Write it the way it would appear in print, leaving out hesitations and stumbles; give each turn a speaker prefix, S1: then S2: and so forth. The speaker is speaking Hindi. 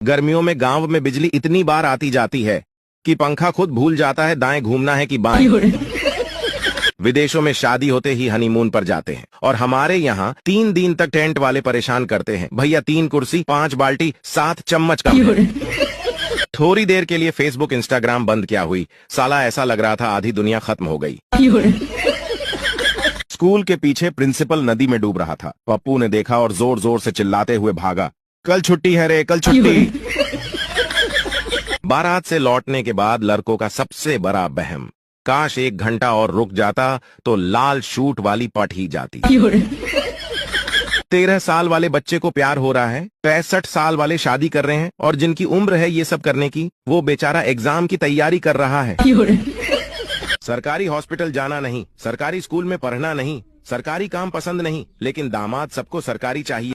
S1: गर्मियों में गांव में बिजली इतनी बार आती जाती है कि पंखा खुद भूल जाता है दाएं घूमना है कि बाएं। विदेशों में शादी होते ही हनीमून पर जाते हैं और हमारे यहाँ 3 दिन तक टेंट वाले परेशान करते हैं। भैया 3 कुर्सी, 5 बाल्टी, 7 चम्मच कम है। थोड़ी देर के लिए फेसबुक इंस्टाग्राम बंद क्या हुई, साला ऐसा लग रहा था आधी दुनिया खत्म हो गई। स्कूल के पीछे प्रिंसिपल नदी में डूब रहा था। पप्पू ने देखा और जोर जोर से चिल्लाते हुए भागा, कल छुट्टी है रे, कल छुट्टी। बारात से लौटने के बाद लड़कों का सबसे बड़ा बहम, काश 1 घंटा और रुक जाता तो लाल शूट वाली पट ही जाती। 13 साल वाले बच्चे को प्यार हो रहा है, 65 साल वाले शादी कर रहे हैं और जिनकी उम्र है ये सब करने की, वो बेचारा एग्जाम की तैयारी कर रहा है। सरकारी हॉस्पिटल जाना नहीं, सरकारी स्कूल में पढ़ना नहीं, सरकारी काम पसंद नहीं, लेकिन दामाद सबको सरकारी चाहिए।